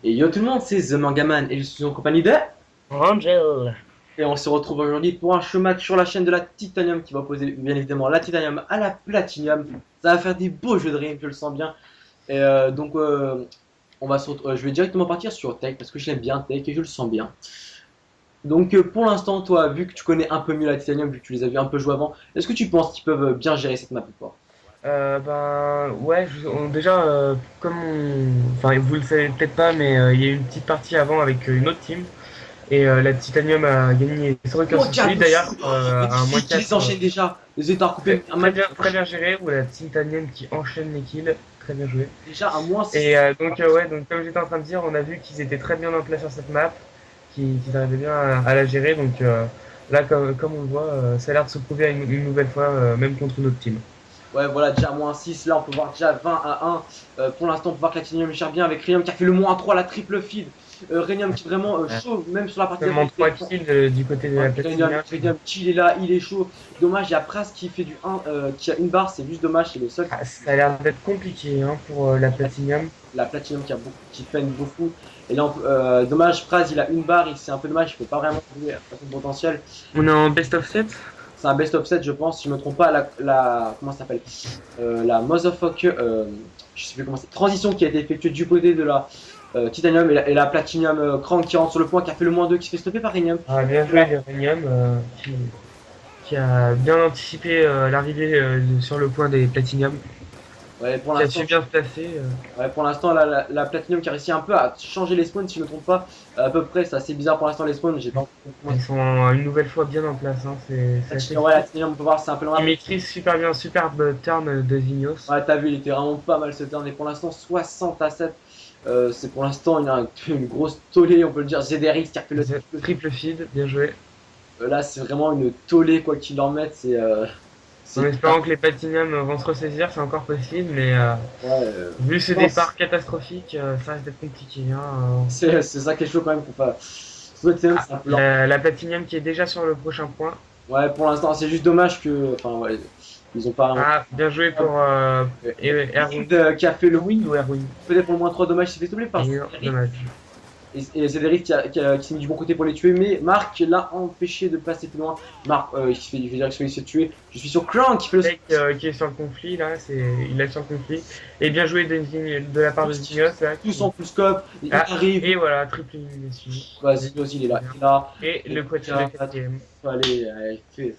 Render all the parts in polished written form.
Et yo tout le monde, c'est The Mangaman et je suis en compagnie de... Angel. Et on se retrouve aujourd'hui pour un showmatch sur la chaîne de la Titanium qui va opposer bien évidemment la Titanium à la Platinium. Ça va faire des beaux jeux de rime, je le sens bien. Et je vais directement partir sur Tech parce que j'aime bien Tech et je le sens bien. Donc pour l'instant, toi, vu que tu connais un peu mieux la Titanium, vu que tu les as vu un peu jouer avant, est-ce que tu penses qu'ils peuvent bien gérer cette map ou pas? Ben ouais, déjà enfin vous le savez peut-être pas, mais il y a eu une petite partie avant avec une autre team et la Titanium a gagné sans aucun Oh, souci. diable D'ailleurs, fou! Oh, à un moins magnifique, ils les 4, enchaînent déjà. Les états coupés, très, un très magnifique. bien géré, ou la Titanium qui enchaîne les kills, très bien joué. Déjà un moins Et 6. ouais, donc comme j'étais en train de dire, on a vu qu'ils étaient très bien en place sur cette map, qu'ils arrivaient bien à la gérer. Donc là, comme on le voit, ça a l'air de se prouver une nouvelle fois, même contre une autre team. Ouais, voilà, déjà moins 6. Là, on peut voir déjà 20 à 1. Pour l'instant, on peut voir que Latinium gère bien avec Renium qui a fait le moins 3, la triple feed. Renium qui est vraiment chaud, même sur la partie Seulement d'avant. 3 kills du côté de Ouais, la Platinium. Renium, il est là, il est chaud. Dommage, il y a Pras qui fait du 1, qui a une barre, c'est juste dommage, c'est le seul. Ah, ça a l'air d'être compliqué hein, pour la Platinium. La Platinum qui a beaucoup, qui peine beaucoup. Et là, dommage, Praz, il a une barre, c'est un peu dommage, il ne peut pas vraiment jouer à son potentiel. On est en best of 7. C'est un best of 7, je pense, si je ne me trompe pas, comment ça s'appelle, la motherfucker, je sais plus comment c'est, transition qui a été effectuée du côté de la Titanium et la Platinum Crank qui rentre sur le point, qui a fait le moins 2 qui se fait stopper par Renium. Ah, bien joué l'Uranium qui a bien anticipé l'arrivée sur le point des Platinium. Ouais, pour Qui a l'instant, su bien se placer. ouais, pour l'instant la Platinum qui a réussi un peu à changer les spawns, si je ne me trompe pas, à peu près, c'est assez bizarre pour l'instant les spawns, j'ai pas Ils sont une nouvelle fois bien en place. Hein. C'est assez Ouais, la fou. Titanium, on peut voir, c'est un peu Ils loin. maîtrisent super bien, superbe turn de Zignos. Ouais, t'as vu, il était vraiment pas mal ce turn. Et pour l'instant, 60 à 7. C'est pour l'instant, il y a une grosse tollée, on peut le dire. ZRX qui a fait le Triple feed, bien joué. là, c'est vraiment une tollée, quoi qu'il en mette. En C'est espérant que les Platinium vont se ressaisir, c'est encore possible, mais ouais, vu ce non, départ catastrophique, ça risque d'être compliqué. Hein. c'est ça qui est chaud quand même. Faut pas... Tottenham, Ah, c'est un peu lent. la Platinium qui est déjà sur le prochain point. Ouais, pour l'instant, c'est juste dommage que. Enfin, ouais, ils ont pas vraiment. Ah, bien joué pour Erwin. Qui a fait le. Erwin ou Erwin? Peut-être pour le moins 3 dommages, il s'est fait stopper par Non, dommage. et Zederic qui s'est mis du bon côté pour les tuer, mais Marc l'a empêché de passer plus loin. Marc, je vais dire qu'il se fait tuer. Je suis sur Crank qui fait le Mec qui est sur le conflit, là, il est sur le conflit. Et bien joué de la part de Zignos, là. tous en full scope. Il Ah, arrive. et voilà, triple élimination. Vas-y, il est là. Il est là. Et le quatrième de quatrième. Allez,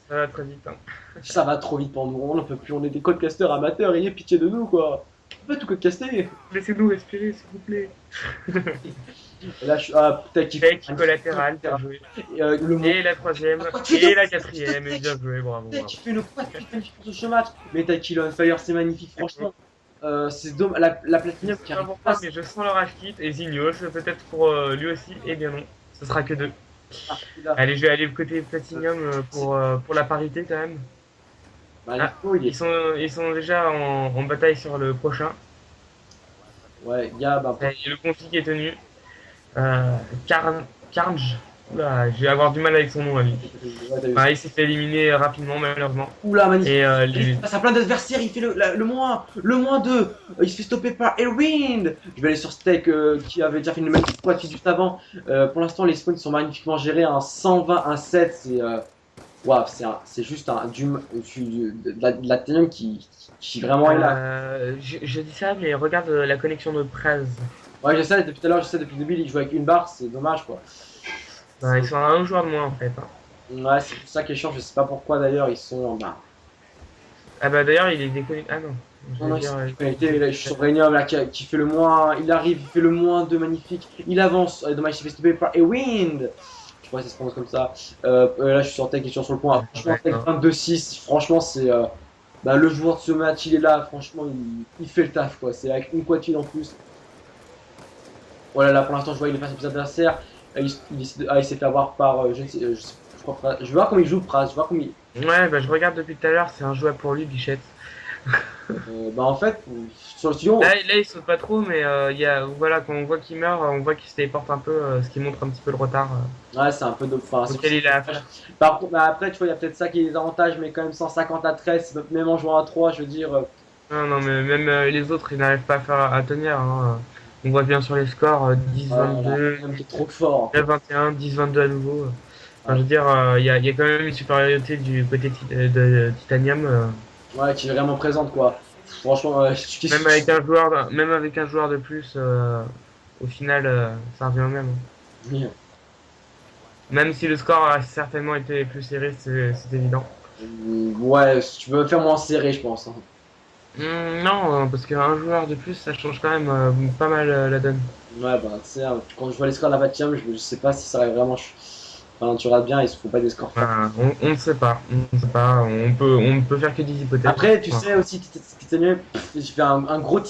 Ça va très vite. Hein. ça va trop vite pour nous. On n'en peut plus. On est des codecasters amateurs. Ayez pitié de nous, quoi. On peut tout codecaster. Laissez-nous respirer, s'il vous plaît. Et là, peut-être qu'il Tech, collatéral, bien joué. le Et la troisième, et la quatrième, et bien joué, bravo. Tech qui fait le quad magnifique pour ce match. Mais Tech Kill on Fire, c'est magnifique, franchement. C'est dommage. La Platinum qui C'est arrive important, pas. mais je sens le rage kit, et Zignos, peut-être pour lui aussi, et bien non. Ce sera que deux. Allez, je vais aller côté Platinum pour la parité quand même. Bah, Ah, il est. ils sont déjà en bataille sur le prochain. Ouais, Gab, un peu. Et le conflit qui est tenu. Euh, Carnage. Oula, je vais avoir du mal avec son nom à lui. Ouais, t'as vu. Ah, il s'est fait éliminer rapidement, malheureusement. Oula, magnifique. Et Il passe à plein d'adversaires, il fait le moins 2. Il se fait stopper par Elwind. Je vais aller sur Steak qui avait déjà fait une magnifique pointe juste avant. Pour l'instant, les spawns sont magnifiquement gérés. Un 120, un 7, c'est waouh, c'est juste de la Titanium qui vraiment est là. je dis ça, mais regarde la connexion de Prez. Ouais, je sais, depuis tout à l'heure, je sais, depuis le début, il joue avec une barre, c'est dommage quoi. Ben, ils sont à un joueur de moins en fait. Hein. Ouais, c'est pour ça qui est chiant, je sais pas pourquoi d'ailleurs, ils sont en bas. Ah bah d'ailleurs, il est déconnecté. Ah non. Non, Je non, vais il s'est dire, connecté, là, je suis sur Renium là, qui fait le moins. Il arrive, il fait le moins de magnifique. Il avance, dommage, il s'est fait stopper par Ewind. Je crois que ça se prononce comme ça. Là, je suis sur Tech qui est sur le point. Franchement, Tech 22-6, franchement, c'est. Bah, le joueur de ce match, il est là, franchement, il fait le taf quoi. C'est avec une quatine en plus. Voilà, là pour l'instant, je vois il est face à ses adversaires. Il s'est fait avoir par. Je crois, je vais voir comment il joue, Pras. Je vais voir comment il. Ouais, bah je regarde depuis tout à l'heure, c'est un joueur pour lui, Bichette. Bah, en fait, sur le studio. Là, il saute pas trop, mais voilà, quand on voit qu'il meurt, on voit qu'il se téléporte un peu, ce qui montre un petit peu le retard Ouais, c'est un peu de. Enfin, auquel il a affaire. par contre, bah, après, tu vois, il y a peut-être ça qui est des avantages, mais quand même 150 à 13, même en jouant à 3, je veux dire. Non, non, mais même les autres, ils n'arrivent pas à tenir. Hein. On voit bien sur les scores Voilà, 10-22, même qui est trop fort. 9-21, 10-22 à nouveau. Enfin, Ouais, je veux dire, il y a quand même une supériorité du côté de Titanium. ouais, qui est vraiment présente, quoi. Franchement, Même avec un joueur de plus, au final, ça revient au même, hein. Même si le score a certainement été plus serré, c'est évident. Ouais, si tu veux faire moins serré, je pense, hein. Non, parce qu'un joueur de plus, ça change quand même pas mal la donne. Ouais, bah, tu sais, hein, quand je vois les scores de la Platinum, je sais pas si ça va vraiment. Enfin, tu regardes bien, ils se font pas des scores forts. Enfin, on ne sait pas, on ne sait pas, on ne peut faire que des hypothèses. Après, tu Enfin, sais aussi, Titanium, je fais un gros.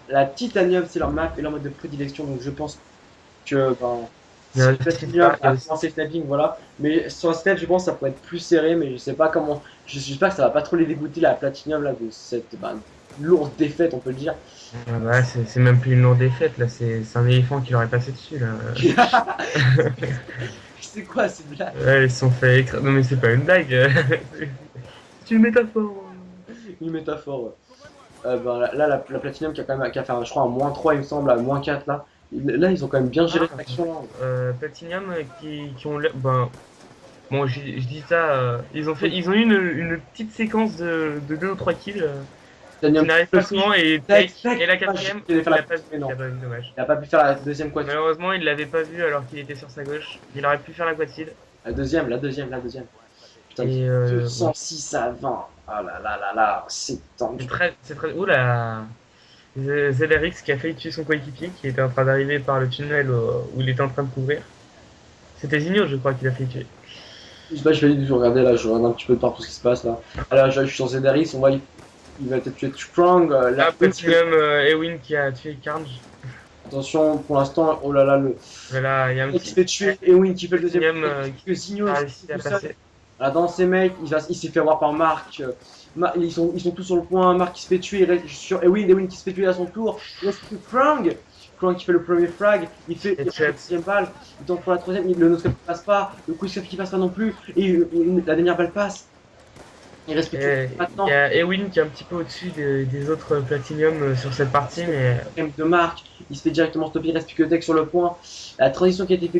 La Titanium, c'est leur map et leur mode de prédilection, donc je pense que ben, il y si a le aussi Platinum ça, il y a a aussi commencé sniping, voilà. Mais sur la step, je pense que ça pourrait être plus serré, mais je sais pas comment. J'espère que ça va pas trop les dégoûter, la Platinum, là, de cette ben, lourde défaite, on peut le dire. ouais, c'est même plus une lourde défaite, là, c'est un éléphant qui leur est passé dessus, là. C'est quoi cette blague? Ouais, ils se sont fait écraser. Non, mais c'est pas une blague. C'est une métaphore. Une métaphore, ouais. Ben, là, la Platinum qui a fait, je crois, un -3 il me semble, à -4 là. Là, ils ont quand même bien géré Ah, cette action-là. Platinum qui ont ben, bon, je dis ça, ils ont eu une petite séquence de 2 ou 3 kills qui Platinum, n'arrive pas souvent et tac, Take, tac. et la Ah, j'ai quatrième, essayé de faire il la a pas vu, mais il non. a pas vu, dommage. Il a pas pu faire la deuxième quad. Malheureusement, il l'avait pas vu alors qu'il était sur sa gauche. Il aurait pu faire la quad-kill. La deuxième. Putain, Et 206 à 20. Ah là là là là, c'est tendu. c'est très, oula, ZRX qui a failli tuer son coéquipier, qui était en train d'arriver par le tunnel où il était en train de couvrir. C'était Zinho, je crois, qui l'a failli tuer. Je sais pas, je vais du tout regarder là, je regarde un petit peu de partout ce qui se passe là. Alors, je suis sur ZRX, on voit il va peut-être tuer Strong. Ah, Là, Platinum Ewin qui a tué Carnage. attention, pour l'instant, oh là là, le Voilà, il y a un mec qui se petit fait tuer, Ewin qui fait le deuxième. Platinum Que Signo, qui a il réussi est à tout seul. passer. Là, dans ces mecs, il s'est fait avoir par Marc. Ils sont tous sur le point. Marc qui se fait tuer. Il reste sur Ewin qui se fait tuer à son tour. Il reste plus Krang. Krang qui fait le premier frag. Il fait la Headshot. deuxième balle. Il tente pour la troisième. Le no-scope qui passe pas. Le quick qui passe pas non plus. Et la dernière balle passe. Il reste plus Et que maintenant. il y a Ewin qui est un petit peu au-dessus des autres Platinum sur cette partie, mais De Marc. Il se fait directement stopper. Il reste plus que Tech sur le point. La transition qui a été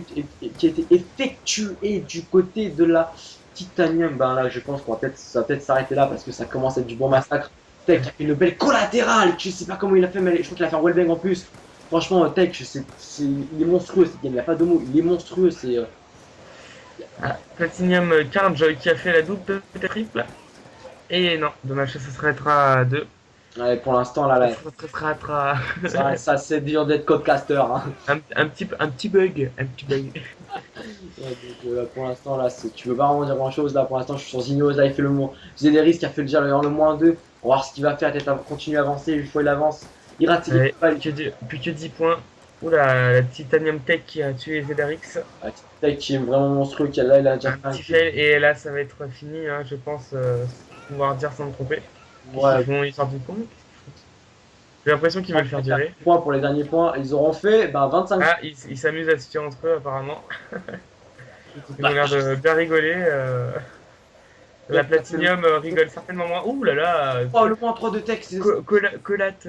effectuée du côté de la Titanium, ben là je pense ça va peut-être s'arrêter là parce que ça commence à être du bon massacre. Tech a fait une belle collatérale, je sais pas comment il a fait, mais je crois qu'il a fait un wallbang en plus. Franchement, Tech, il est monstrueux, il n'y a pas de mots, il est monstrueux. Platinum Carnage qui a fait la double triple. Et non, dommage, ça s'arrêtera à 2. Ouais, pour l'instant, là, Ça s'arrêtera ça c'est dur d'être codecaster, hein. un petit bug. Un petit bug. Ouais, donc, pour l'instant, là, tu veux pas vraiment dire grand chose. Là, pour l'instant, je suis sur Zinho, là, il fait le moins. Zederis qui a fait déjà le -2. On va voir ce qu'il va faire, peut-être continuer à avancer. Une fois il avance, il rate ses Ouais, balles. plus que 10 points. Oula, la Titanium Tech qui a tué ZRX. Tech qui est vraiment monstrueux, là, il a déjà Un fait un petit fail, et là ça va être fini, hein, je pense pouvoir dire sans me tromper. ouais, Ils sortent du point. J'ai l'impression qu'ils veulent faire durer. points pour les derniers points. Ils auront fait 25 Ah, ils s'amusent à se tuer entre eux apparemment. Ils ont bah, l'air de bien rigoler. La Platinum rigole certainement moins. Ouh là là, oh, le point 3 de Tech, c'est collate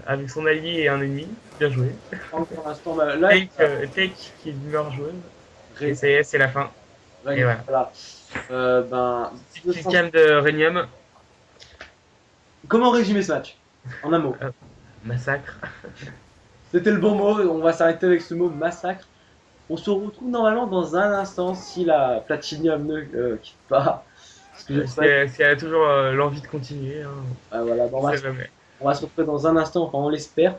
avec son allié et un ennemi. Bien joué. pour l'instant. Bah, là, Take qui est d'humeur joueuse. Et ça y est, c'est la fin. Et voilà. Ben, Petit cam de Renium. comment résumer ce match en un mot? Massacre. C'était le bon mot. On va s'arrêter avec ce mot massacre. On se retrouve normalement dans un instant si la Platinum ne quitte pas. Parce que Si elle a toujours l'envie de continuer. Hein. voilà, bon, on va se retrouver dans un instant, enfin on l'espère.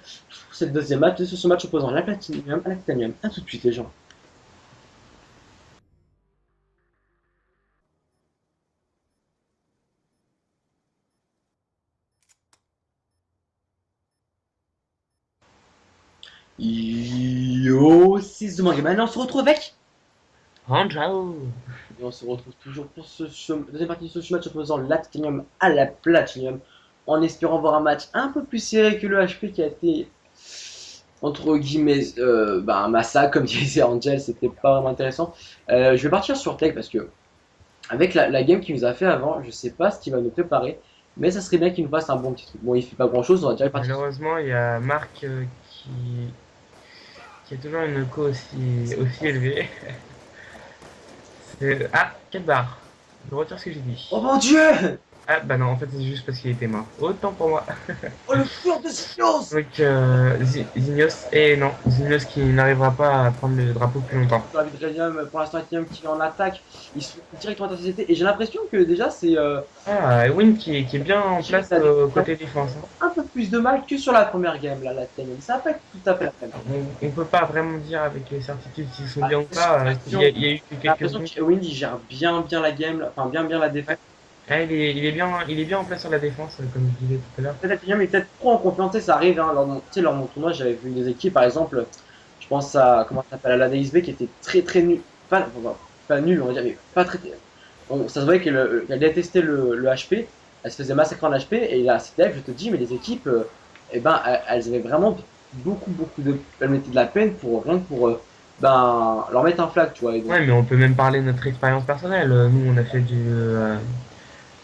C'est le deuxième match. Sur ce match opposant la Platinum à la Titanium. A tout de suite les gens. Yo, c'est Zumanga. Maintenant on se retrouve avec. Ciao. Et on se retrouve toujours pour deuxième partie de ce match opposant la Titanium à la Platinum. En espérant voir un match un peu plus serré que le HP qui a été entre guillemets un massacre comme disait Angel, c'était pas vraiment intéressant. Je vais partir sur Tech parce que avec la game qu'il nous a fait avant, je sais pas ce qu'il va nous préparer, mais ça serait bien qu'il nous fasse un bon petit truc. Bon, il fait pas grand chose, on va direct partir. Malheureusement, il y a Marc qui a toujours une co aussi élevée. Ah, 4 barres. Je retire ce que j'ai dit. Oh mon dieu! Ah bah non, en fait c'est juste parce qu'il était mort. Autant pour moi. Oh le fur de Zynios! Donc Zynios, et non, Zynios qui n'arrivera pas à prendre le drapeau plus longtemps. Sur la Vidranium, pour l'instant, Ethereum qui est en attaque, ils sont directement à la société. Et j'ai l'impression que déjà, c'est Ah, Ewin qui est bien en place côté défense. Hein. un peu plus de mal que sur la première game, là, la Ethereum. Ça va pas être tout à fait la même. On peut pas vraiment dire avec certitude s'ils sont Ah, bien ou c'est pas. sûr. Il y a eu J'ai quelques l'impression minutes. que Wind il gère bien la game, enfin bien la défense. Ah, il est bien en place sur la défense, comme je disais tout à l'heure. Peut-être Ethereum est peut-être trop en confiance, tu sais, ça arrive. Hein, lors de mon tournoi, j'avais vu des équipes, par exemple, je pense à comment ça s'appelle, à la DXB qui était très nul, pas nul, on va dire, mais pas très. Ça se voyait qu'elle détestait le HP, elle se faisait massacrer en HP, et là, c'était je te dis, mais les équipes, eh ben, elles avaient vraiment beaucoup de. Elles mettaient de la peine pour rien que pour leur mettre un flag, tu vois. Donc, Ouais, mais on peut même parler de notre expérience personnelle. Nous, on a fait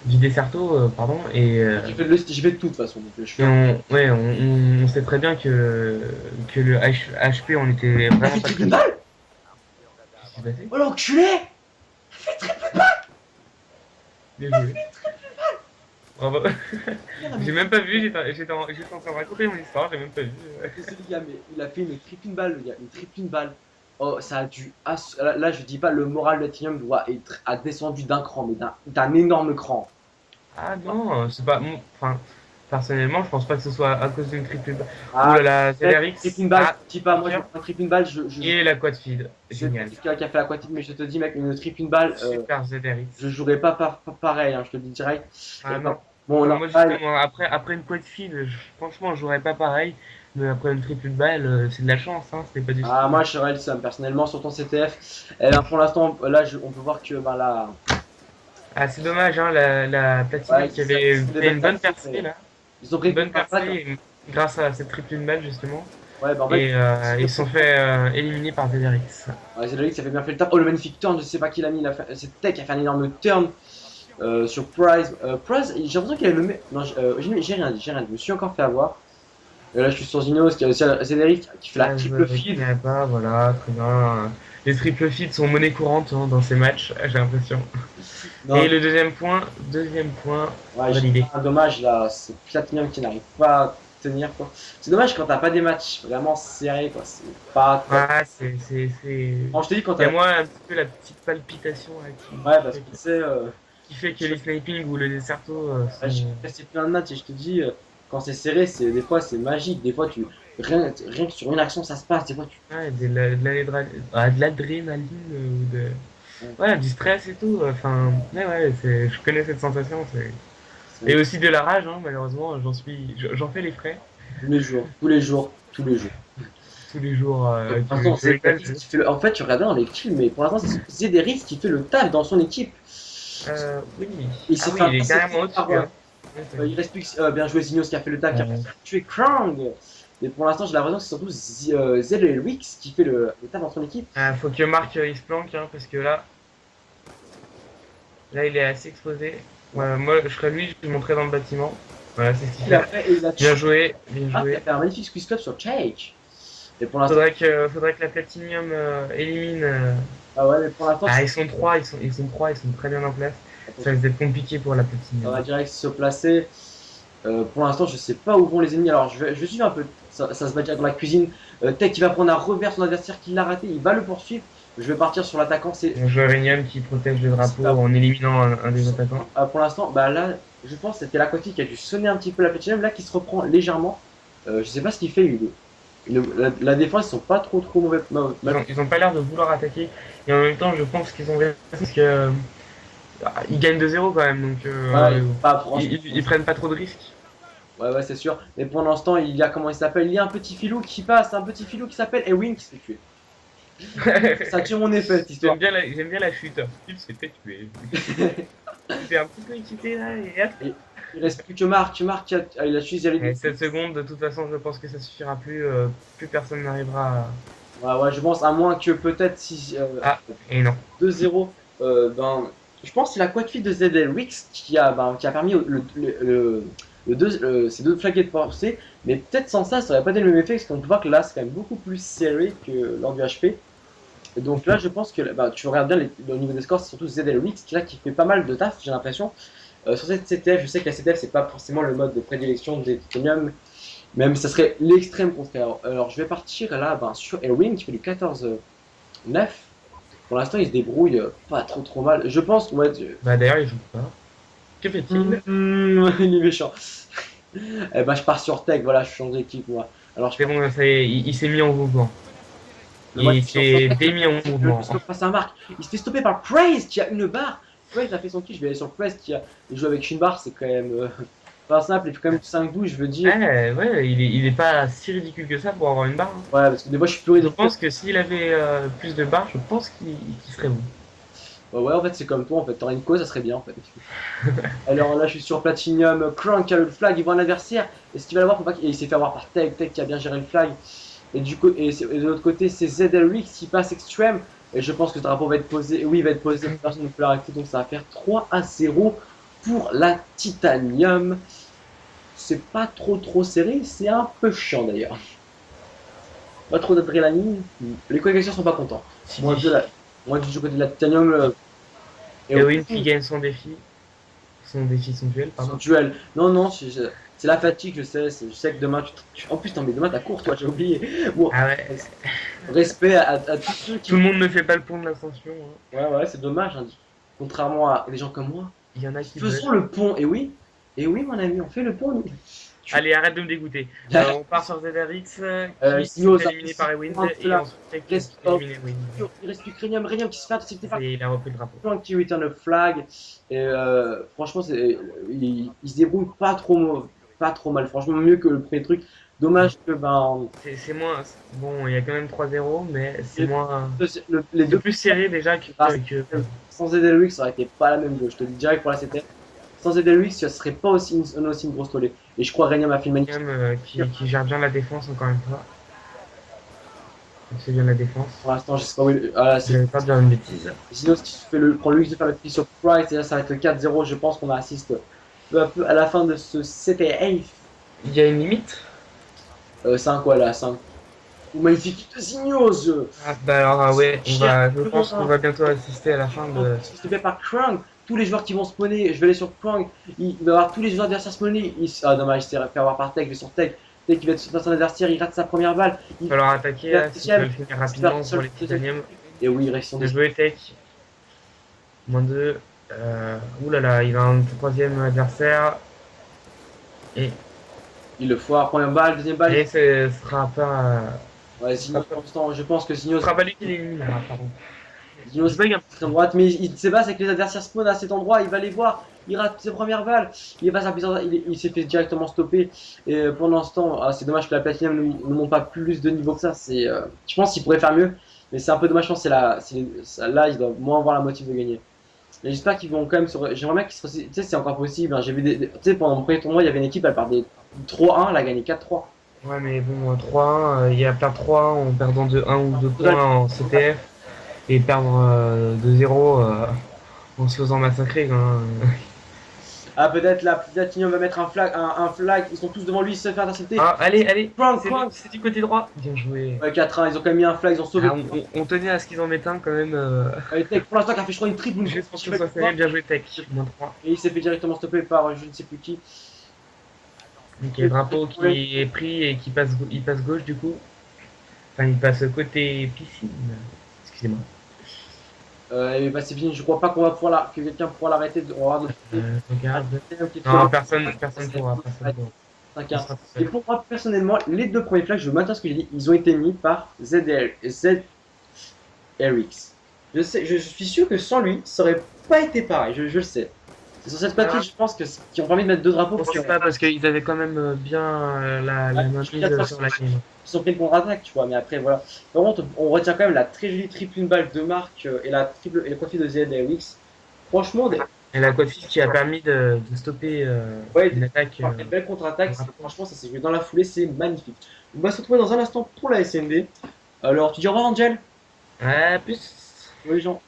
du Desserto, pardon, et j'ai fait de tout de toute façon. Donc, je fais ouais, on sait très bien que le HP, on était Ah, vraiment fait pas triple balle. Qu'est-ce qui s'est passé? Oh l'enculé. Bien joué. Bravo. J'ai même pas vu, j'étais en train de raconter mon histoire, j'ai même pas vu. Désolé, gars, mais il a fait une triple balle, le gars, une triple balle. Oh, ça a dû. Là, je dis pas, le moral de Ethereum a descendu d'un cran, mais d'un énorme cran. Ah non, c'est pas. Enfin, personnellement, je pense pas que ce soit à cause d'une triple balle. Ouh Ah, là là, ZRX. triple balle, Ah, je dis pas, moi, je Joker. fais un triple balle, Et la quad feed. c'est Génial. quelqu'un qui a fait l'aquatique, mais je te dis, mec, une triple balle, Super ZRX. je jouerais pas pareil, hein, je te le dis direct. Ah Et non. bon, Non, on moi a justement, après une quad feed, franchement, je jouerais pas pareil. Mais après une triple balle, c'est de la chance, hein. C'était pas du Ah, skill. moi, je serais le seum, personnellement, sur ton CTF. Et ben, pour l'instant, là, on peut voir que là, Ah, c'est dommage, hein, la platine ouais, qui avait c'est des fait une belles bonne percées, percée là. ils ont Une pris bonne un pack, hein. percée grâce à cette triple balle justement. Ouais, bah en fait, Et ils se sont fait éliminer par ZRX. ouais, Zedoric, ça fait bien fait le taf. Oh, le magnifique turn, je sais pas qui l'a mis, c'est Tech qui a fait un énorme turn sur Prize. Prize, j'ai l'impression qu'il a le Non, j'ai rien dit, je me suis encore fait avoir. Là, je suis sur Zinos, qui a aussi Zedoric qui fait la triple feed. Pas, voilà, très bien. Les triple feeds sont monnaie courante hein, dans ces matchs, j'ai l'impression. Non, Et le deuxième point ouais, validé. un dommage là, c'est Platinum qui n'arrive pas à tenir quoi. C'est dommage quand t'as pas des matchs vraiment serrés quoi, c'est pas. Ouais, Bon, je te dis quand Il y a t'as. moi un petit peu la petite palpitation là, Ouais, parce que tu sais. qui fait que les sniping ou le Deserto Ouais, je suis resté plein de matchs et je te dis, quand c'est serré, des fois c'est magique. Des fois, rien que sur une action, ça se passe. Des fois, ouais, de l'adrénaline ou de. Ouais, du stress et tout. Enfin, ouais, je connais cette sensation. Et aussi de la rage, hein, malheureusement, j'en fais les frais tous les jours, tous les jours. tous les jours. Pour l'instant, en fait, tu regardes dans les films, mais pour l'instant, c'est Zederis qui fait le taf dans son équipe. Oui. Il Ah s'est oui, fait il est passer carrément au-dessus. par, Hein. il reste plus que bien joué Zinos qui a fait le taf, qui a tué Krang. Mais pour l'instant, j'ai l'impression que c'est surtout Zederix qui fait le taf dans son équipe. Faut que Marc il se planque, hein, parce que là, il est assez exposé. Moi, je serais lui, je monterais dans le bâtiment. Voilà, c'est ce qu'il fait. Il a Bien joué, bien il a joué. fait un magnifique squeeze club sur Chake. Et pour l'instant, Faudrait que la Platinium élimine. ah ouais, mais pour l'instant, Ah, ils sont trois, ils sont très bien en place. Ça risque d'être compliqué pour la Platinium. on va direct se placer. Pour l'instant, je sais pas où vont les ennemis. Alors, je vais suivre un peu. Ça se bat direct dans la cuisine. Tech qui va prendre un revers son adversaire qui l'a raté. Il va le poursuivre. Je vais partir sur l'attaquant. C'est On joue Renium qui protège le drapeau en éliminant un des attaquants. pour l'instant, bah là, je pense que c'était l'Aquatic qui a dû sonner un petit peu la Platinum. Là, qui se reprend légèrement. Je sais pas ce qu'il fait. La défense, ils sont pas trop mauvais. Ils ont pas l'air de vouloir attaquer. Et en même temps, je pense qu'ils ont raison parce que ils gagnent 2-0 quand même. Donc ils prennent pas trop de risques. Ouais, c'est sûr. Mais pour l'instant, il y a comment il s'appelle. Il y a un petit filou qui passe. Un petit filou qui s'appelle Ewing qui se fait tuer. Ça tue mon effet cette histoire. J'aime bien la chute. Il s'est fait tuer. C'est un petit peu excité là. Il reste plus que Marc. Marc, il a suivi avec 7 secondes, de toute façon, je pense que ça suffira plus. Plus personne n'arrivera à. Ouais, je pense, à moins que peut-être si. Et non. 2-0. Je pense que c'est la quad feed de ZLWix qui a permis le ces deux flags de forcés, mais peut-être sans ça, ça aurait pas été le même effet, parce qu'on peut voir que là, c'est quand même beaucoup plus serré que lors du HP. Et donc là, je pense que bah, tu regardes bien au niveau des scores, c'est surtout ZLX qui, là, qui fait pas mal de taf, j'ai l'impression. Sur cette CTF, je sais que la CTF, c'est pas forcément le mode de prédilection des Titanium, même ça serait l'extrême contraire. Alors, je vais partir là sur Elwin qui fait du 14-9. Pour l'instant, il se débrouille pas trop mal. Je pense, ouais. Bah d'ailleurs, il joue pas. Que fait-il? Il est méchant. Eh ben, je pars sur Tech, voilà, je change d'équipe, moi. Alors, je C'est pars. bon, ça y est, il s'est mis en mouvement. Moi, je Il suis sur s'est Tech. démis en Le mouvement. stop face à Marc. Il se fait stopper par Praise qui a une barre. Praise a fait son kill. Je vais aller sur Praise qui a joué avec une barre, c'est quand même pas simple. Il fait quand même 5-12, je veux dire. Ouais, il est pas si ridicule que ça pour avoir une barre, hein. Ouais, parce que des fois, je suis plus Je ridicule. pense que s'il avait plus de barres, je pense qu'il serait bon. Ouais, en fait, c'est comme toi, en fait. T'aurais une cause, ça serait bien, en fait. Alors là, je suis sur Platinum. Crank qui a le flag, il voit un adversaire. Est-ce qu'il va l'avoir? Et il s'est fait avoir par Tech. Tech qui a bien géré le flag. Et, et de l'autre côté, c'est ZLX qui passe extrême. Et je pense que ce drapeau va être posé. Oui, il va être posé. Personne ne peut l'arrêter. Donc ça va faire 3-0 pour la Titanium. C'est pas trop serré. C'est un peu chiant d'ailleurs. Pas trop d'adrénaline. Les collectionneurs sont pas contents. Si Moi, défi. du côté de la Titanium. Et Eowyn qui gagne son défi. Son duel, son pardon. duel. Non, c'est la fatigue, je sais. Je sais que demain, en plus, non, mais demain, t'as cours, toi, j'ai oublié. Bon, Ah ouais. respect à tous ceux qui. Tout le monde ne fait pas le pont de l'ascension, hein. Ouais, c'est dommage, hein. Contrairement à des gens comme moi. Il y en a qui Faisons veulent. le pont, et oui, mon ami, on fait le pont, nous. Allez, arrête de me dégoûter. On part sur ZRX qui Sinon, s'est éliminé par Ewind et là, ensuite Tech il qui s'est éliminé Ewind. reste plus Cranium, Radium qui se fait intercepter Ça par y est, il a repris le drapeau. qui return le flag. Et franchement, il se débrouille pas trop mal. Franchement, mieux que le premier truc. Dommage que C'est moins. Bon, il y a quand même 3-0, mais c'est moins. les C'est deux plus serré déjà sans Edelwix, ça aurait été pas la même chose. Je te le dis direct pour la CT. Sans Edelwix, ça serait pas aussi une grosse tollée. Et je crois que Reniam a fait une magnifique. qui gère bien la défense encore une fois. C'est bien la défense. Pour l'instant, je sais pas où il... Ah, là, Je vais pas dire une bêtise. sinon, ce qui fait prend le luxe de faire le petit sur Price, et là, ça va être 4-0. Je pense qu'on assiste peu à peu à la fin de ce CTF. Il y a une limite? 5 quoi là, 5. Magnifique Signos. Ah, bah alors, ouais, je pense qu'on va bientôt assister à la fin de. S'il te plaît par Krang, tous les joueurs qui vont spawner, je vais aller sur Krang, il va y avoir tous les joueurs adversaires spawner. Ah dommage, il s'est fait avoir par Tech, je vais sur Tech. Tech qui va être face à son adversaire, il rate sa première balle. Il va falloir attaquer là, si tu veux le finir rapidement pour les titanium. Et oui, il reste sur Bien joué Tech. -2. Ouh là là, il a un troisième adversaire. Et il le foire, première balle, deuxième balle. Et ce sera pas. Ouais, Signos, pour l'instant, je pense que Signos. Ce sera pas lui qui l'éliminera, pardon. Signos bug un peu droite, mais il sait pas, c'est que les adversaires spawn à cet endroit, il va les voir, il rate ses premières balles, il passe à plusieurs, il s'est fait directement stopper. Et pendant ce temps, c'est dommage que la Platinum ne monte pas plus de niveau que ça. Je pense qu'il pourrait faire mieux, mais c'est un peu dommage. Je pense que là, ils doivent moins avoir la motive de gagner. Mais j'espère qu'ils vont quand même j'aimerais bien qu'ils se. Tu sais, c'est encore possible, hein. J'ai vu tu sais, pendant mon premier tournoi, il y avait une équipe, elle partait 3-1, elle a gagné 4-3. Ouais, mais bon, 3-1, il y a perdre 3 en perdant de 1 ou 2 points en CTF et perdre de 0 en se faisant massacrer, hein. Ah, peut-être la Platinum va mettre un flag, ils sont tous devant lui, ils se fait intercepter. Ah, allez, Crank. C'est du côté droit. Bien joué. Ouais, 4-1, ils ont quand même mis un flag, ils ont sauvé. Ah, on tenait à ce qu'ils en mettent un quand même. Tech, pour l'instant, qui a fait, je crois, une triple. Juste pour que ça soit serré, bien joué Tech. -3. Et il s'est fait directement stopper par je ne sais plus qui. Donc il y a le drapeau qui est pris et il passe gauche du coup. Enfin, il passe côté piscine. Excusez-moi. Et bah, c'est fini, je crois pas qu'on va pouvoir que quelqu'un pourra l'arrêter. On va Regarde. Non, personne pourra. 5-1. Et pour moi, personnellement, les deux premiers flags, je maintiens ce que j'ai dit, ils ont été mis par ZRX. Je suis sûr que sans lui, ça aurait pas été pareil, je le sais. C'est sur cette papier, je pense, qui ont permis de mettre deux drapeaux. Je sais pas, parce qu'ils avaient quand même bien la mainmise sur la game. Ils ont pris une contre-attaque, tu vois, mais après, voilà. Par contre, on retient quand même la très jolie triple une balle de marque et le profil de ZRX. Franchement, et la quadfis qui a permis de stopper une attaque. Une belle contre-attaque, franchement, ça s'est joué dans la foulée, c'est magnifique. On va se retrouver dans un instant pour la SND. Alors, tu dis au revoir, Angel? Plus. Oui, les gens.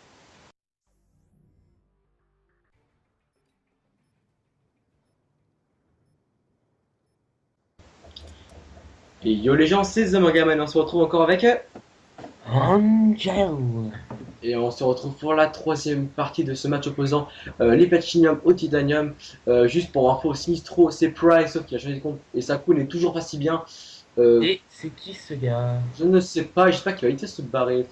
Et yo les gens, c'est The Mangaman, on se retrouve encore avec eux. Angel. Et on se retrouve pour la troisième partie de ce match opposant les Platinium au Titanium. Juste pour info, Sinistro c'est Price, sauf qu'il a changé de compte et Saku n'est toujours pas si bien. Et c'est qui ce gars? Je ne sais pas, j'espère qu'il va éviter de se barrer.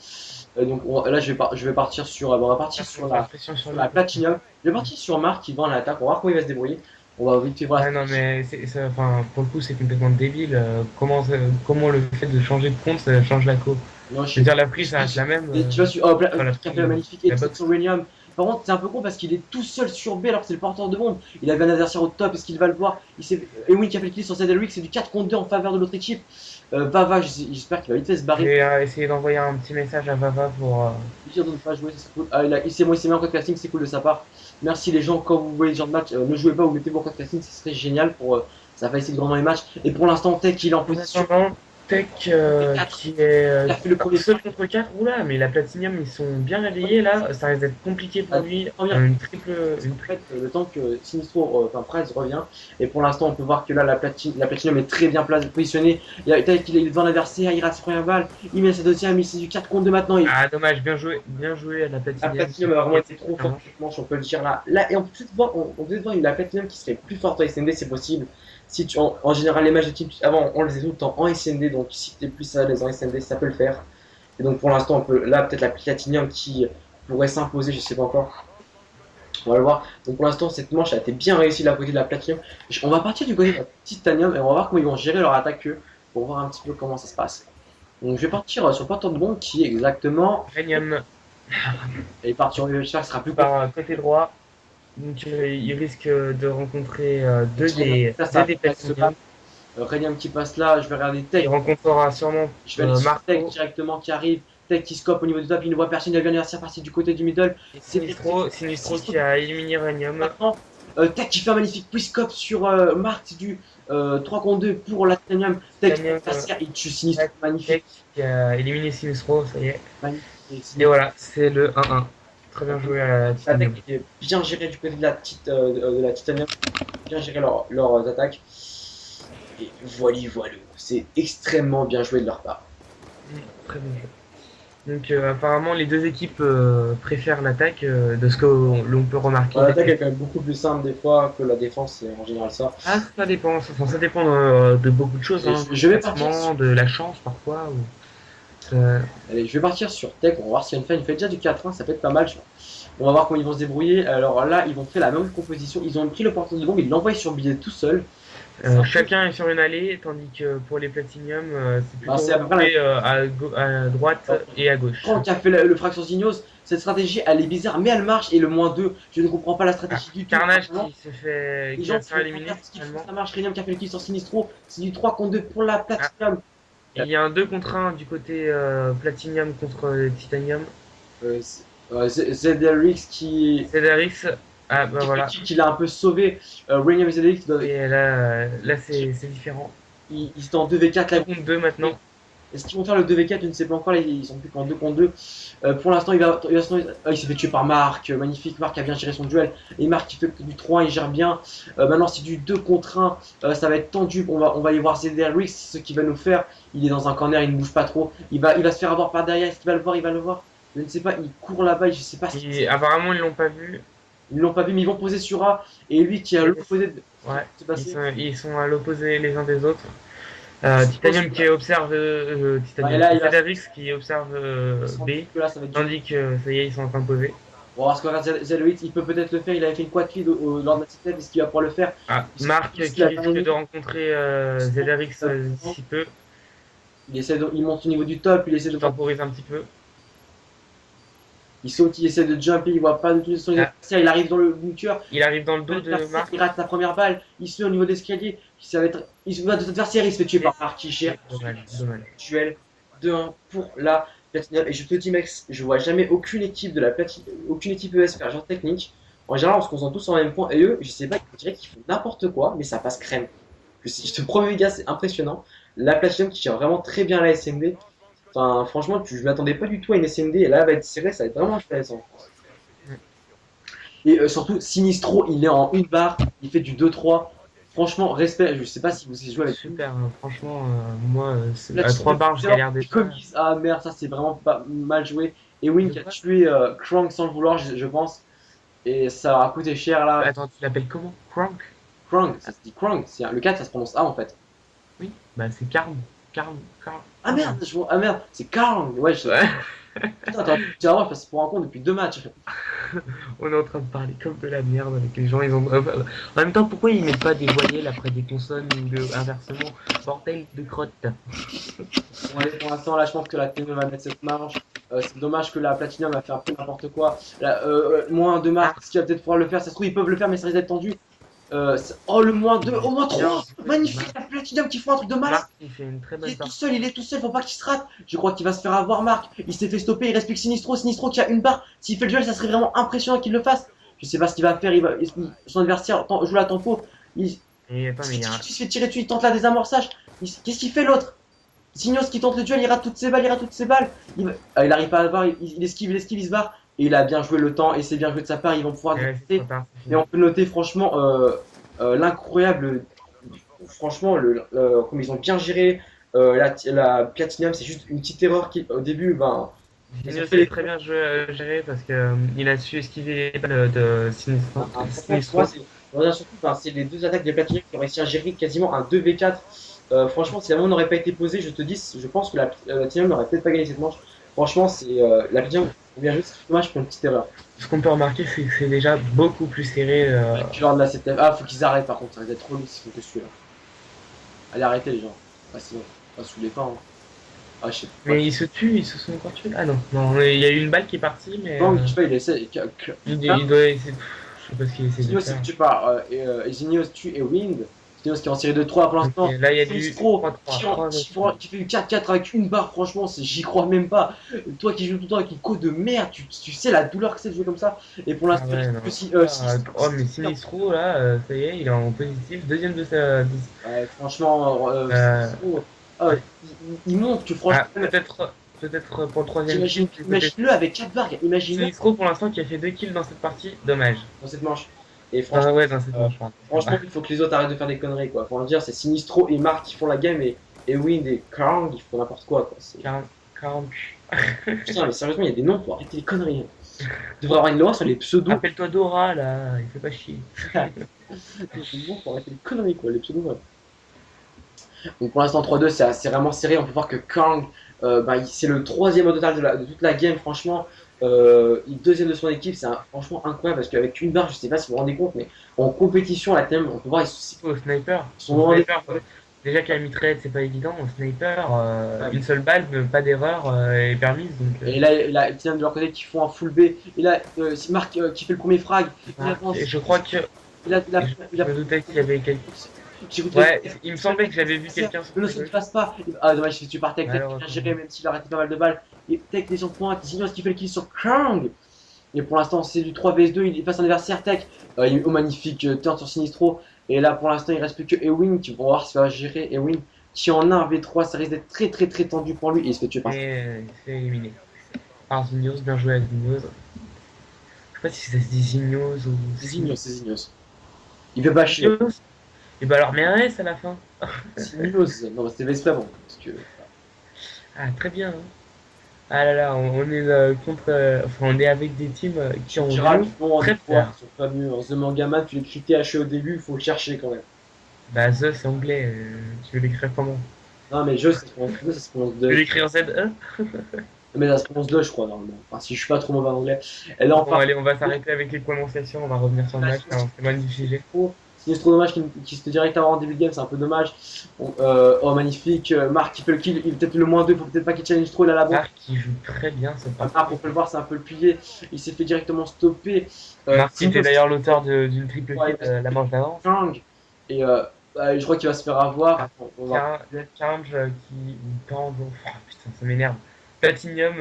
Donc là je vais partir sur, on va partir sur la Platinium. Je vais partir sur Marc qui va en attaque, on va voir comment il va se débrouiller. On va vite fait voir. Ouais, non, mais enfin, pour le coup, c'est complètement débile. Comment le fait de changer de compte, ça change la co? Non, Je veux dire, la prise, ça reste la même. Et tu vois, oh, la qui a fait la magnifique la extraction Renium. Par contre, c'est un peu con parce qu'il est tout seul sur B alors que c'est le porteur de bombe. Il avait un adversaire au top, est-ce qu'il va le voir? Ewin qui a fait le kill sur Cedric, c'est du 4 contre 2 en faveur de l'autre équipe. Vava, j'espère qu'il va vite fait se barrer. J'ai essayé d'envoyer un petit message à Vava pour. Lui dire de ne pas jouer, c'est cool. Ah, il s'est mis en code casting, c'est cool de sa part. Merci les gens, quand vous voyez ce genre de match, ne jouez pas ou mettez-vous en code casting, ce serait génial pour. Ça facilite grandement les matchs. Et pour l'instant, Tech, il est en position. Tech qui est Il a fait le premier seul contre 4. Oula, mais la Platinium, ils sont bien réveillés là. Ça risque d'être compliqué pour lui. Une triple. Le temps que Sinistro, enfin Price revient. Et pour l'instant, on peut voir que là, la Platinium est très bien positionnée. Tech, il est devant l'adversaire, il rate sa première balle. Il met sa deuxième, il c'est du 4 contre 2 maintenant. Ah, dommage, bien joué à la Platinium. La Platinium a vraiment été trop forte, on peut le dire là. Et on peut peut-être voir la Platinium qui serait plus forte en SND, c'est possible. Si en général, les matchs de type avant, on les faisait tout le temps en SND, donc si tu es plus à l'aise en SND, ça peut le faire. Et donc pour l'instant, là, peut-être la Platinium qui pourrait s'imposer, je sais pas encore. On va le voir. Donc pour l'instant, cette manche a été bien réussie de la côté de la Platinium. On va partir du côté de la Titanium et on va voir comment ils vont gérer leur attaque pour voir un petit peu comment ça se passe. Donc je vais partir sur le porteur de bombe qui est exactement. Renium. Et partir, j'espère que ce sera plus par côté droit. Donc il risque de rencontrer deux des Platinium. Renium qui passe là, je vais regarder Tech. Il rencontrera sûrement je vais aller sur Tech directement qui arrive. Tech qui scope au niveau du top, il ne voit personne, il a vu l'adversaire passer du côté du middle. Sinistro qui a éliminé Renium. Maintenant, Tech qui fait un magnifique push-scope sur Marc du 3 contre 2 pour la Titanium. Tech il tue Sinistro, magnifique. Tech qui a éliminé Sinistro, ça y est. Magnifique. Et voilà, c'est le 1-1. Très bien joué à la Titanium. Tech est bien géré du côté de la Titanium. Bien géré leurs attaques. Et voilà, c'est extrêmement bien joué de leur part. Très bien joué. Donc apparemment les deux équipes préfèrent l'attaque de ce que l'on peut remarquer. L'attaque est quand même beaucoup plus simple des fois que la défense, c'est en général ça. Ah, ça dépend, ça dépend de beaucoup de choses. Hein, je vais partir de la chance parfois. Allez, je vais partir sur Tech, on va voir si il fait déjà du 4-1, ça peut être pas mal. On va voir comment ils vont se débrouiller. Alors là, ils vont faire la même composition. Ils ont pris le porteur de bombe, ils l'envoient sur billet tout seul. Chacun est sur une allée, tandis que pour les Platinium, c'est plutôt à droite et à gauche. Franck qui a fait le Fraction Zignos, cette stratégie elle est bizarre, mais elle marche. Et le -2, je ne comprends pas la stratégie du tout. Carnage qui se fait éliminer. Ça marche, Renium qui a fait le kill sur Sinistro, c'est du 3 contre 2 pour la Platinium. Il y a un 2 contre 1 du côté Platinium contre Titanium. Zedrix qui. Zedrix. Ah bah voilà. Qui l'a un peu sauvé. Renium et Zedrix. Et là c'est différent. Ils étaient en 2v4 là. Contre 2 maintenant. Est-ce qu'ils vont faire le 2v4? Je ne sais pas encore. Ils sont plus qu'en 2 contre 2. Pour l'instant, il s'est fait tuer par Marc. Magnifique. Marc a bien géré son duel. Et Marc qui fait du 3, il gère bien. Maintenant, c'est du 2 contre 1. Ça va être tendu. On va aller voir Zedrix. Ce qu'il va nous faire. Il est dans un corner. Il ne bouge pas trop. Il va se faire avoir par derrière. Est-ce qu'il va le voir? Il va le voir. Je ne sais pas. Il court là-bas. Je ne sais pas si. Apparemment, ils l'ont pas vu. Ils l'ont pas vu, mais ils vont poser sur A. Et lui qui est à l'opposé de. Ouais, ils sont à l'opposé les uns des autres. Titanium qui observe Zedrix qui observe B. Tandis que ça y est, ils sont en train de poser. On va voir ce que va faire Zedrix. Il peut peut-être le faire. Il avait fait une quad feed lors de la petite tête. Est-ce qu'il va pouvoir le faire? Marc qui risque de rencontrer Zedrix d'ici peu. Il monte au niveau du top. Il essaie de temporiser un petit peu. Il saute, il essaie de jumper, il voit pas du tout son adversaire, il arrive dans le bunker. Il arrive dans le dos de Marc. Il rate la première balle, il se met au niveau de l'escalier. Il se voit de l'adversaire, il se fait tuer par Marc qui gère. Duel 2-1 pour la Platinium. Et je te dis, mec, je vois jamais aucune équipe aucune équipe ES faire genre technique. En général, on se concentre tous sur le même point. Et eux, je sais pas, je dirais qu'ils font n'importe quoi, mais ça passe crème. Je te promets, les gars, c'est impressionnant. La Platinium qui gère vraiment très bien la SMD. Enfin, franchement, je ne m'attendais pas du tout à une SMD et là, elle va être serrée, ça va être vraiment intéressant. Et surtout, Sinistro, il est en une barre, il fait du 2-3. Franchement, respect. Je sais pas si vous avez joué avec Super, hein. Franchement, moi, là, à 3 barres, je galère les déjà. comics. Ah merde, ça c'est vraiment pas mal joué. Et Win qui a tué Krang sans le vouloir, je pense. Et ça leur a coûté cher là. Attends, tu l'appelles comment? Crank? Krang, ça se dit Krang. Le 4 ça se prononce A en fait. Oui, bah c'est Karm. Karm, Karm. Ah merde, ah merde, c'est Krang. Ouais, Ouais. Putain, attends, tu vas voir, je passe pour un con depuis 2 matchs. On est en train de parler comme de la merde avec les gens. Ils ont. En même temps, pourquoi ils mettent pas des voyelles après des consonnes ou inversement? Bordel de crotte. Bon, allez, pour l'instant, là, je pense que la TM va mettre cette marge. C'est dommage que la Platinum a fait un peu n'importe quoi. Là, moins 2 marques, ce qu'il va peut-être pouvoir le faire. Ça se trouve, ils peuvent le faire, mais ça risque d'être tendu. Oh, le moins 2, au moins 3. Magnifique, la Platinum qui font un truc de malade. Marc, il fait une très bonne partie. Il est tout seul, faut pas qu'il se rate. Je crois qu'il va se faire avoir, Marc. Il s'est fait stopper, il reste plus que Sinistro qui a une barre. S'il fait le duel, ça serait vraiment impressionnant qu'il le fasse. Je sais pas ce qu'il va faire, son adversaire joue la tempo. Et attends, mais il y a un. Il se fait tirer dessus, il tente la désamorçage. Qu'est-ce qu'il fait l'autre? Signos qui tente le duel, il rate toutes ses balles, il arrive pas à le voir, il esquive, il se barre. Et il a bien joué le temps, et c'est bien joué de sa part, ils vont pouvoir détecter. Et on peut noter franchement l'incroyable, franchement, comme ils ont bien géré la Platinum, c'est juste une petite erreur qui, au début, ben. Signos est très bien géré parce que il a su esquiver les balles de Sinistro. C'est les deux attaques des Platinum qui ont réussi à gérer quasiment un 2v4. Franchement, si la main n'aurait pas été posée, je te dis, je pense que la Platinum n'aurait peut-être pas gagné cette manche. Franchement, c'est la Platinum bien joué, c'est dommage pour une petite erreur. Ce qu'on peut remarquer, c'est que c'est déjà beaucoup plus serré. Genre de la CTF. Ah, faut qu'ils arrêtent par contre, ça va être trop long s'ils font que celui-là. Allez, arrêtez les gens. Ah, sinon, pas sous les pas. Hein. Ah, je sais pas. Mais ils se tuent, ils se sont encore tués. Ah non, non, il y a eu une balle qui est partie, mais. Non, je sais pas, il essaie. Il doit essayer. Je sais pas ce qu'il essaie de Zinios, faire. c'est que tu pars. Zinios tue et Wind. Zinios qui est en série de 3 pour l'instant. Okay, là, il y a du Sinistro qui fait du 4-4 avec une barre, franchement, j'y crois même pas. Toi qui joues tout le temps avec une côte de merde, tu sais la douleur que c'est de jouer comme ça. Et pour l'instant, oh, mais Sinistro, là, ça y est, il est en positif, deuxième de sa. Franchement, il montre que franchement. Peut-être pour le troisième. Imagine-le avec 4 barres, imagine. Sinistro pour l'instant qui a fait 2 kills dans cette partie, dommage. Dans cette manche. Et franchement, ouais, dans cette manche, franchement, il faut que les autres arrêtent de faire des conneries, quoi. Faut en dire, c'est Sinistro et Marc qui font la game et Wind et Krang ils font n'importe quoi, quoi. 40. Putain, mais sérieusement, il y a des noms pour arrêter les conneries. Il devrait avoir une loi sur les pseudos. Appelle-toi Dora, là, il fait pas chier. C'est bon pour arrêter les conneries, quoi, les pseudos. Donc pour l'instant 3-2 c'est vraiment serré, on peut voir que Kang c'est le troisième au total de toute la game, franchement il est deuxième de son équipe, c'est franchement incroyable parce qu'avec une barre, je sais pas si vous vous rendez compte, mais en compétition la thème, on peut voir au sniper, sniper déjà qu'à la mitraillette c'est pas évident, au sniper une seule balle, pas d'erreur est permise donc, Et là il y a de leur côté qui font un full B, et là c'est Marc qui fait le premier frag, et je crois que je me doutais qu'il y avait quelqu'un. Ouais, il me semblait que j'avais vu quelqu'un. Mais non, ça ne passe pas. Ah, dommage, si tu partais avec bien géré, même s'il a arrêté pas mal de balles. Et Tech des points, Signos qui fait le kill sur Krang. Et pour l'instant, c'est du 3vs2, il passe un adversaire Tech. Il est au magnifique turn sur Sinistro. Et là, pour l'instant, il reste plus que Ewing qui va voir si ça va gérer. Ewing qui en 1v3, ça risque d'être très très très tendu pour lui. Et il se fait tuer par il se fait éliminer. Par Zinios, bien joué à Zinios. Je sais pas si ça se dit Zinios ou. C'est Zinios. Il peut pas chier. Et bah alors, mais un S à la fin. Zinios. Non, c'était Vespa bon. Parce que... Ah, très bien. Hein. Ah là là, on est contre. Enfin, on est avec des teams qui ont. Très fort. Ils sont pas mieux. The Mangaman, tu l'écris THE au début, il faut le chercher quand même. Bah, The c'est anglais. Tu veux l'écrire comment? Non, mais je, ça se prononce 2. Tu veux l'écrire en ZE? Mais ça se prononce 2, je crois, normalement. Enfin, si je suis pas trop mauvais en anglais. Et là, allez, on va s'arrêter avec les prononciations, on va revenir sur le match, c'est magnifique. C'est trop dommage qu'il se fait direct avoir en début de game, c'est un peu dommage. Magnifique. Marc qui fait le kill, il est peut-être le moins 2, faut peut-être pas qu'il challenge trop, il a la bombe. Marc qui joue très bien cette partie. Marc, on peut le voir, c'est un peu le pilier. Il s'est fait directement stopper. Marc qui était d'ailleurs l'auteur d'une triple kill la manche d'avant. Et je crois qu'il va se faire avoir. Kanj qui. Oh putain, ça m'énerve. Platinum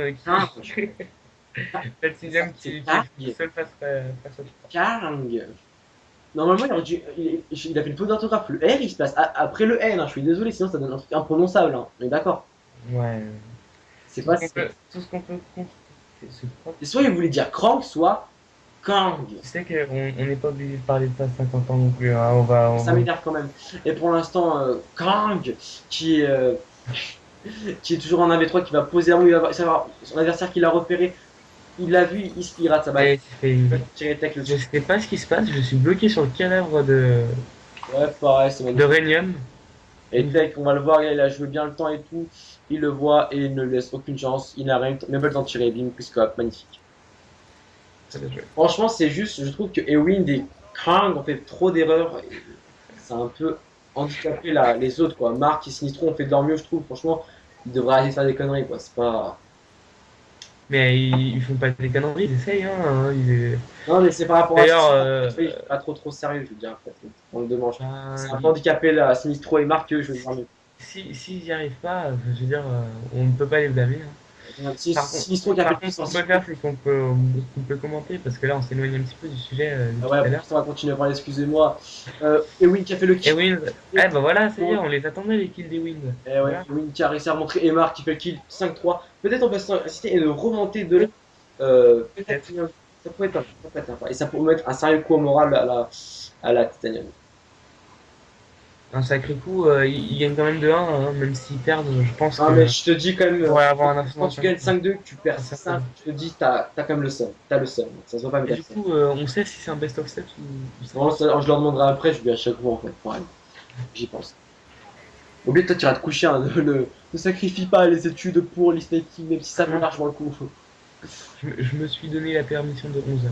qui. Platinum qui est seul face au Kang. Normalement, il a fait une faute d'orthographe. Le R, il se passe après le N. Hein. Je suis désolé, sinon ça donne un truc imprononçable. Hein. On est d'accord. Ouais. C'est pas tout ce qu'on peut. Soit il voulait dire Crank, soit Kang. Tu sais qu'on n'est pas obligé de parler de ça à 50 ans non plus, hein. Ça m'énerve quand même. Et pour l'instant, Kang, qui, euh, qui est toujours en 1v3, qui va poser à où il va savoir son adversaire qu'il a repéré. Il l'a vu, il rate sa balle. Ouais, Il va tirer tech le je dessus. sais pas ce qui se passe, je suis bloqué sur le cadavre Ouais, pareil, c'est de magnifique. Renium. Et tech, on va le voir, il a joué bien le temps et tout. Il le voit et il ne laisse aucune chance. Il n'a rien, même pas le temps de tirer. Bim, plus magnifique. Ça doit jouer. Franchement, c'est juste, je trouve que Ewing et Kang ont fait trop d'erreurs. C'est un peu handicapé les autres, quoi. Marc et Sinistro ont fait de leur mieux, je trouve. Franchement, ils devraient arrêter de faire des conneries, quoi. C'est pas. Mais ils font pas des conneries, ils essayent, hein. Non, mais c'est par rapport à D'ailleurs, ça. Oui, pas trop sérieux, je veux dire. En deux manches. C'est un peu ils- handicapé, là. Sinistro et Marc, eux, je veux dire mieux. s'ils n'y arrivent pas, je veux dire, on ne peut pas les blâmer, hein. Sinistro qui a fait Par plus contre, ce en qu'on 6 peut faire, c'est qu'on peut commenter, parce que là, on s'éloigne un petit peu du sujet Ah depuis ouais, tout à pour l'heure. l'instant, on va continuer à parler, excusez-moi. Ewing qui a fait le Et kill. Wind, eh ben voilà, ça y est, on les attendait, les kills des Wind. Et ouais, Voilà. Ewing qui a réussi à remontrer et Marc qui fait le kill 5-3. Peut-être on peut assister et de remonter de là. Peut-être. Peut-être. Ça pourrait être ça peut être sympa. Et ça pourrait mettre un sérieux coup au moral à la Titanium. Un sacré coup, ils gagnent quand même de 1, hein, même s'ils perdent, je pense Non, que mais je te dis quand même, pourrait avoir un quand influence. tu gagnes 5-2, que tu perds Ça, 6-5, je te dis, t'as quand même le seum. T'as le seum. Ça se voit pas, mais et t'as du le seum. coup, on sait si c'est un best of 7 ou ça. Vraiment, je leur demanderai après, je lui dis à chaque fois en fait. Pareil. J'y pense. Oublie, toi, tu iras te coucher. Hein, ne sacrifie pas les études pour l'e-sniping, même si ça marche dans le coup. Je me suis donné la permission de 11 heures.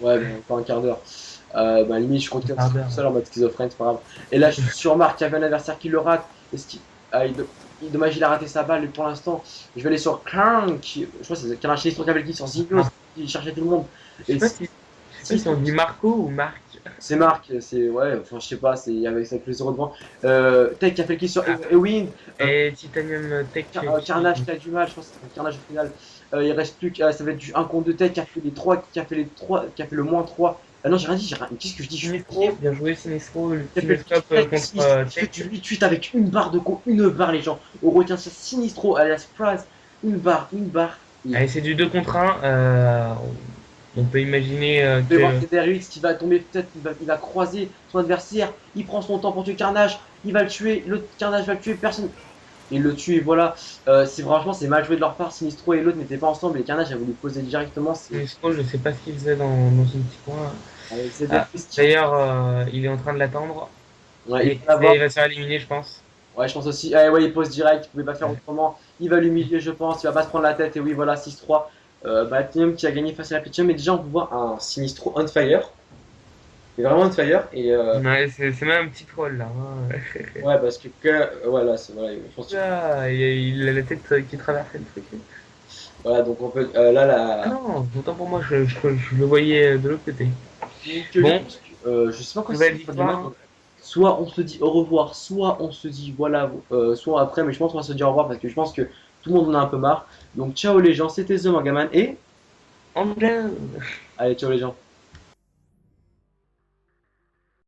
Ouais, bon, pas un quart d'heure. Bah, limite, je compte Un quart d'heure. tout seul en mode schizophrène, c'est pas grave. Et là, je suis sur Marc, il y avait un adversaire qui le rate. Dommage, il a raté sa balle, et pour l'instant, je vais aller sur Clank, je crois que c'est Karl Cavalki sur Zignos, qui cherchait tout le monde. Je Et sais pas si on dit Marco ou Marc. c'est Marc, c'est, ouais, enfin, je sais pas, c'est avec le 0 devant. Tech qui a fait le kill sur Ah. Ewing. Et Titanium Tech. Carnage qui a du mal, je pense que c'est Carnage au final. Il reste plus que ça va être du 1 contre 2 Tech qui a fait les 3, qui a fait le moins 3. Ah non, j'ai rien dit, qu'est-ce que je dis? Je suis Sinistro, bien joué Sinistro, le qui a fait Sinestop contre il fait du Tech. 8-8 avec une barre de co, une barre les gens. On retient ça Sinistro, alias Praz, une barre. Allez, c'est du 2 contre 1. On peut imaginer Je vais voir que. TDR8 qui va tomber, peut-être il va croiser son adversaire, il prend son temps pour tuer Carnage, il va le tuer, l'autre Carnage va le tuer, personne. Il le tue et voilà. Franchement, c'est mal joué de leur part. Sinistro et l'autre n'étaient pas ensemble et Carnage a voulu poser directement. Sinistro, je sais pas ce qu'il faisait dans son petit coin. D'ailleurs, il est en train de l'attendre. Ouais, Et il va se faire éliminer, je pense. ouais, je pense aussi. Ah, ouais, il pose direct, il pouvait pas faire autrement. Il va l'humilier, je pense. Il va pas se prendre la tête. Et oui, voilà, 6-3. Platinum qui a gagné face à la Platinum. Mais déjà, on peut voir un Sinistro on fire. Il est vraiment on fire. Et Ouais, c'est même un petit troll là, hein. ouais, parce que voilà, c'est voilà, je pense que- Ah, il a la tête qui traversait le truc. voilà, donc on peut là Ah non, autant pour moi, je le voyais de l'autre côté. Bon, je sais pas quoi nouvelle c'est. victoire. Soit on se dit au revoir, soit on se dit voilà, soit après, mais je pense qu'on va se dire au revoir parce que je pense que tout le monde en a un peu marre. Donc ciao les gens, c'était The Mangaman et Angel. allez ciao les gens.